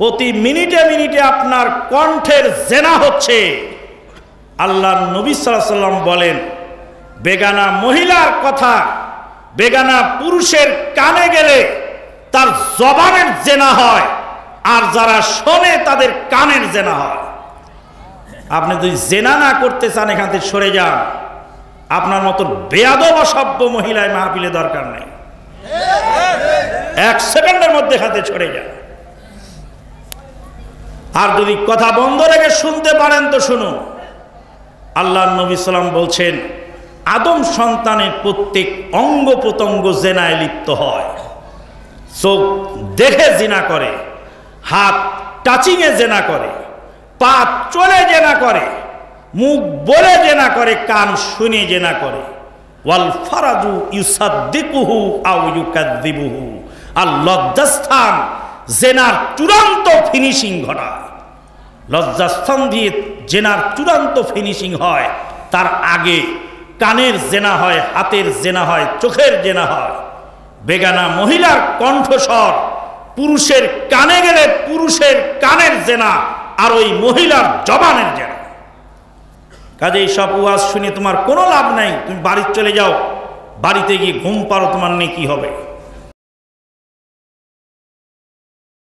প্রতি মিনিটে মিনিটে আপনার কণ্ঠের জেনা হচ্ছে। আল্লাহর নবী সাল্লাল্লাহু আলাইহি ওয়াসাল্লাম বলেন, বেগানা মহিলার কথা বেগানা পুরুষের কানে গেলে তার জবানের জেনা হয়, আর যারা শোনে তাদের কানের জেনা হয়। আপনি যদি জেনা না করতে চান এখান থেকে সরে যান। আপনার মতো বেয়াদব অসভ্য মহিলায় মাহফিলে দরকার নেই। 1 সেকেন্ডের মধ্যে এখান থেকে সরে যান। আর যদি কথা বন্ধ রেখে শুনতে পারেন তো শুনুন। আল্লাহর নবী সাল্লাম বলছেন, আদম সন্তানের প্রত্যেক অঙ্গ প্রত্যঙ্গ জেনায় লিপ্ত হয়। চোখ দেখে জিনা করে, হাত টাচিংয়ে জেনা করে, পা চলে জেনা করে, মুখ বলে জেনা করে, কান শুনে জেনা করে। ওয়াল ফারাজু ইউসাদ্দিকুহু আও ইউকাযযিবুহু। আর লজ্জাস্থান জেনার চূড়ান্ত ফিনিশিং ঘটায়। লজ্জাস্থান দিয়ে জেনার চূড়ান্ত ফিনিশিং হয়। তার আগে কানের জেনা হয়, হাতের জেনা হয়, চোখের জেনা হয়। বেগানা মহিলার কণ্ঠস্বর পুরুষের কানে গেলে পুরুষের কানের জেনা, আর ওই মহিলার জবানের জেনা। কাজে সব ওয়াজ শুনে তোমার কোনো লাভ নাই। তুমি বাড়ি চলে যাও, বাড়িতে গিয়ে ঘুম পারো, তোমার নেকি হবে।